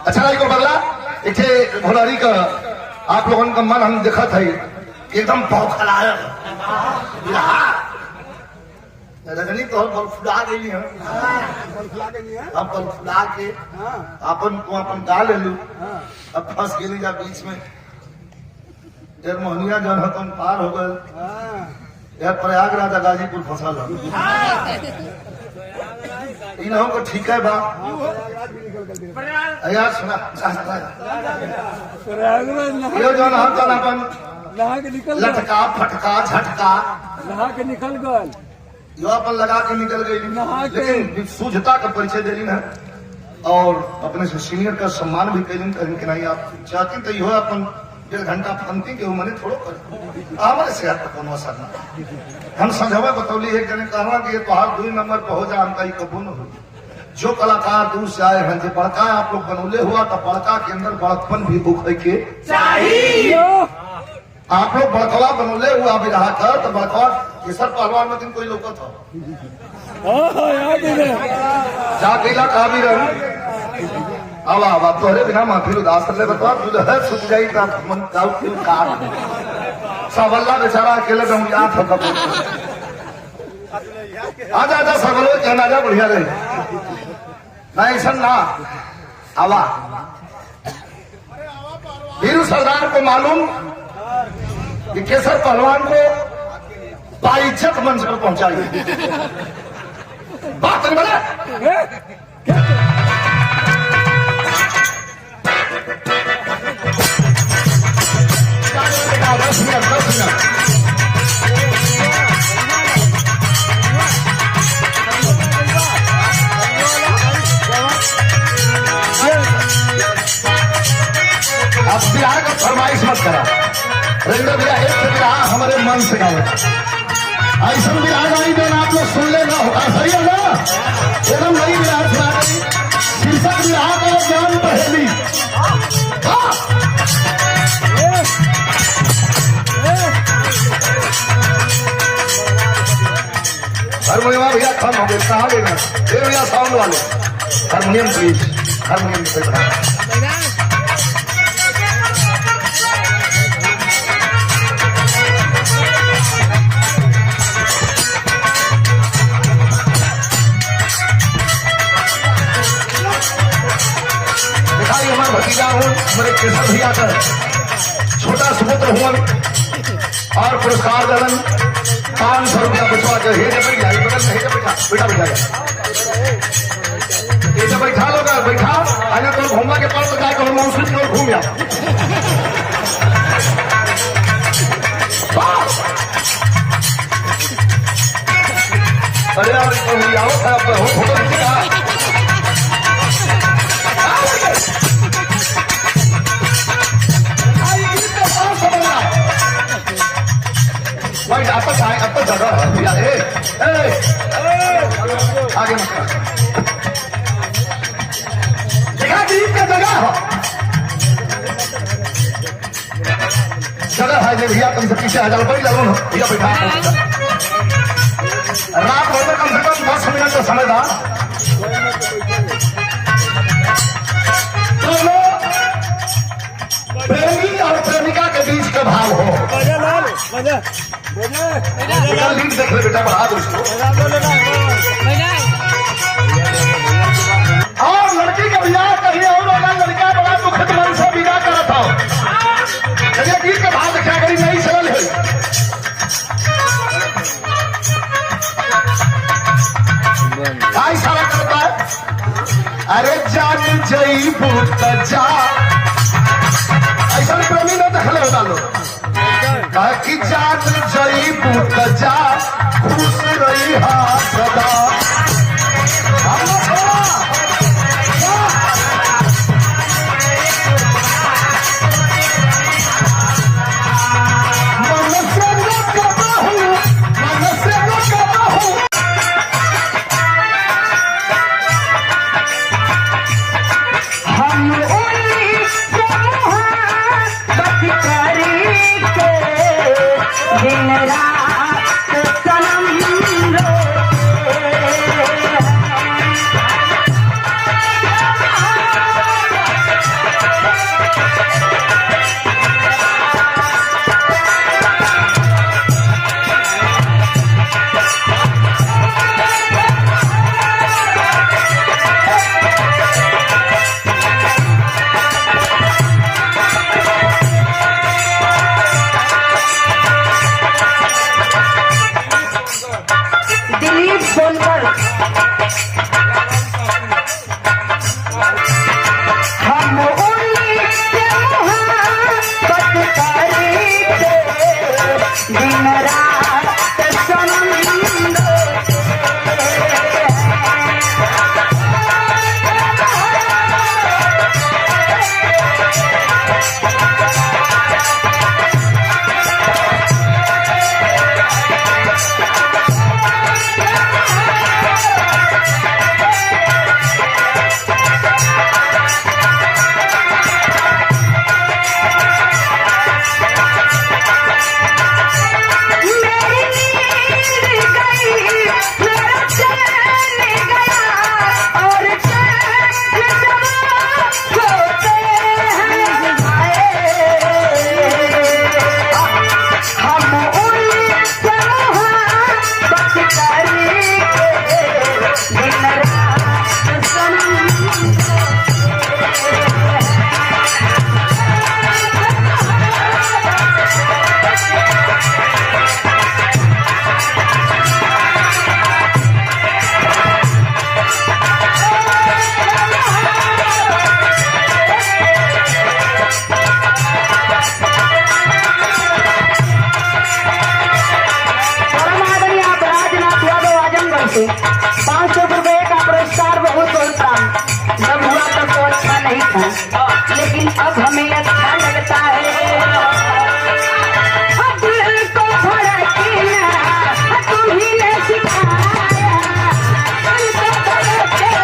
अच्छा को बगला इथे भोलारी का आप लोगों का मन हम देखा था एकदम बौखलाया रजनी तो बल फुला गई है अब बल फुला के अपन को अपन डाल लू अब फंस गई जा बीच में देर मोहनिया जन हतन पार हो गए यार प्रयागराज गाजीपुर फंसा लो इन्हों को ठीक है बा यार सुना यो जन हतन अपन लटका फटका झटका नहा के निकल गल यो अपन लगा के निकल गई लेकिन शुद्धता का परिचय दे रही है और अपने से सीनियर का सम्मान भी करें कहीं कि नहीं आप चाहती तो यो अपन 1.5 घंटा फंती के मैंने थोड़ो कर हमारे से आपका कौन असर ना हम समझावा बतौली एक जने कहवा कि ये तो हाथ 2 नंबर पे हो जा हमका ही कबूल न हो जो कलाकार दूर से आए हैं जो बड़का आप लोग बनौले हुआ तो बड़का के अंदर बड़कपन भी भूख के चाहिए आप लोग बड़कवा बनौले हुआ भी रहा था तो बड़कवा केसर पहलवान में दिन कोई लोग था जा गईला कहा भी रहूं आवा तोहरे बिना माफी उदास ले बता तू है सुत गई का मन काउ क्यों काट सवल्ला बेचारा अकेले में याद हो कब आजा सवलो कहना जा बढ़िया रहे नहीं ऐसा ना आवा वीरू सरदार को मालूम कि केसर पहलवान को बाइज्जत मंच पर पहुंचाई बात नहीं बने अब बिहार का फरमाइश मत करा रेंद्र भैया एक बिहार हमारे मन से गाओ ऐसा बिहार गाई देना आप लोग सुन ले ना होगा सही है ना एकदम नई बिहार सुना गई शीर्षक बिहार का ज्ञान पहेली हारमोनियम भैया कम हो गए कहाँ लेना ये भैया साउंड वाले हारमोनियम प्लीज हारमोनियम से बना दिखाई हमारा भतीजा हूँ मेरे केसर भैया का छोटा सुपुत्र हूँ और पुरस्कार दलन 500 रुपया बचवा के हे जब बैठा बगल में हे जब बैठा बेटा ये जब बैठा लोग बैठा अगर तो घूमवा के पास तो जाकर मौसम की ओर घूम जा अरे यार आओ था फोटो खींचा अब तो जगह है भैया आगे मत देखा गीत का जगह है ये भैया कम से पीछे 1000 रुपये लगो भैया बैठा रात भर में कम से कम 10 मिनट का समय था दोनों प्रेमी और प्रेमिका के बीच का भाव हो लीड देख ले बेटा बढ़ा दो उसको और लड़की का बियाह कहीं और होगा लड़का बड़ा दुखद मन से विदा करा था गीत का भाव देखा करी नहीं सरल है क्या इशारा करता है अरे जान जई भूत जा ऐसा प्रेमी ने दखल हो डालो कि जान जई भूत जा खुश रही हा सदा दिन रात सनम रो था, लेकिन अब हमें अच्छा लगता है। अब दिल को धड़कना तुम्ही ने सिखाया, दिल को धड़कना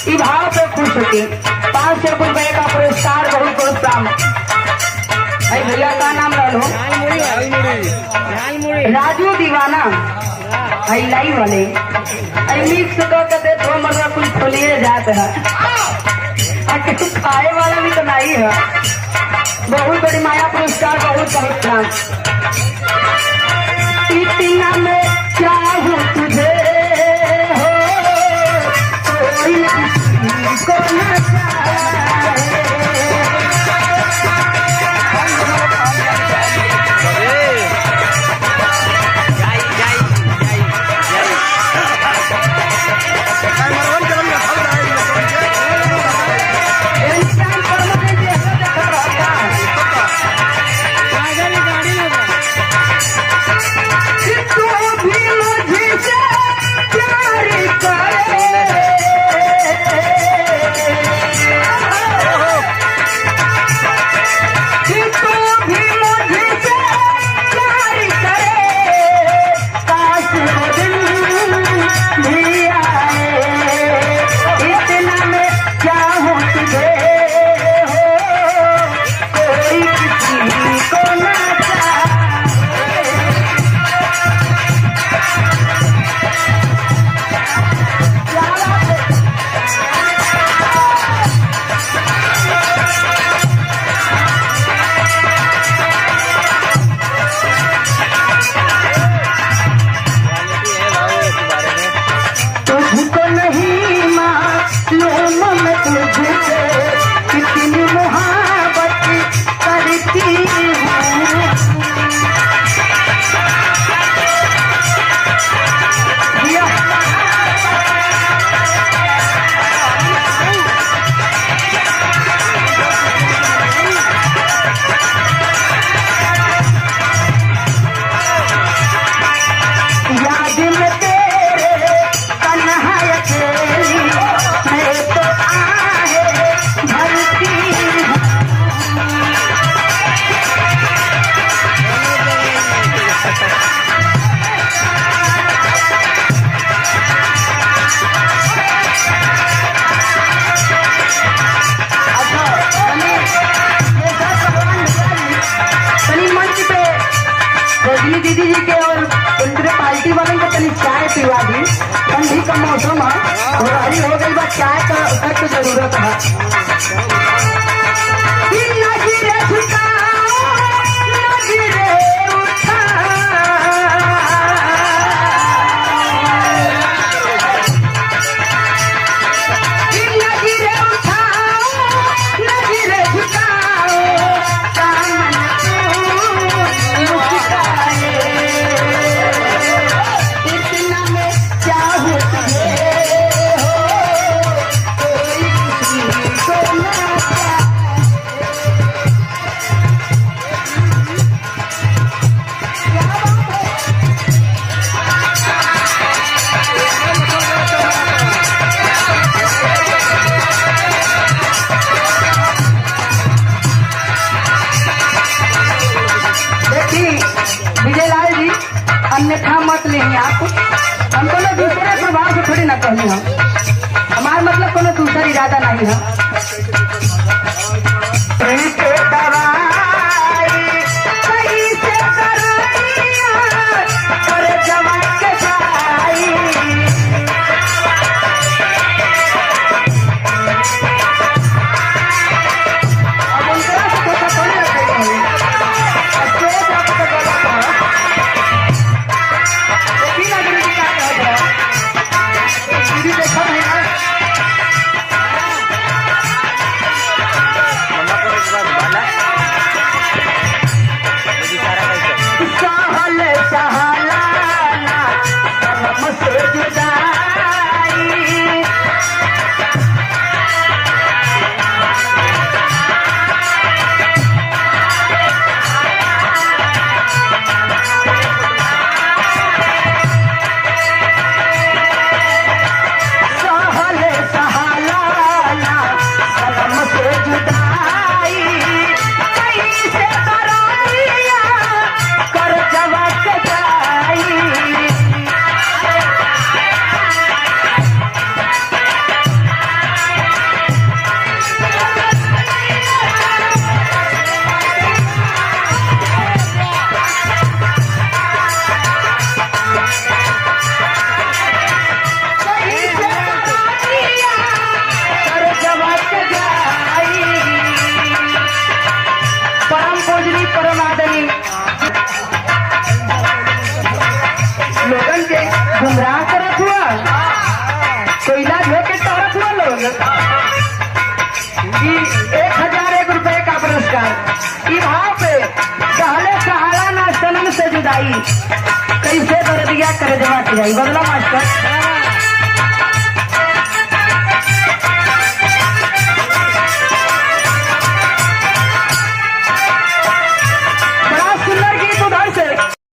इस भाव पे खुश होती 500 रुपए का पुरस्कार बहुत बहुत प्राप्त। भैया का नाम लो राजू दीवाना लाई वाले मिक्स करके तो मतलब कुछ खोलिए जाते हैं, खाए वाला भी तो नहीं है। बहुत बड़ी माया पुरस्कार बहुत बहुत प्राप्त। इतना मैं चाहूँ तुझे को न दीदी जी के और उनके पार्टी वाले को तनी चाय पिवा दी। ठंडी का मौसम है और हरी हो गई बा, चाय का सख्त जरूरत है। नजरे झुकाओ, नजरे उठाओ, पता नहीं है कैसे दवाई कैसे दवाइया कर जवा के जाई अब उनका से पता थोड़ी रखेगा स्टेज आप तो गलत है लेकिन अगर ये क्या कहता है सीधी देखा नहीं है सहल सहलाना शर्म से जुदाई सहल सहलाना शर्म से जुदाई कैसे कराइया कर जवा के जाई कैसे कराइया कर जवा के जाई परम पूजनी परम आदमी लोगन के गुमराह करत हुआ कोयला धो के टहरत हुआ लोग कि 1001 रुपए का पुरस्कार ई भाव पे कहले सहारा ना सनम से जुदाई कैसे दर्दिया कर जवा के जाई बदला मास्टर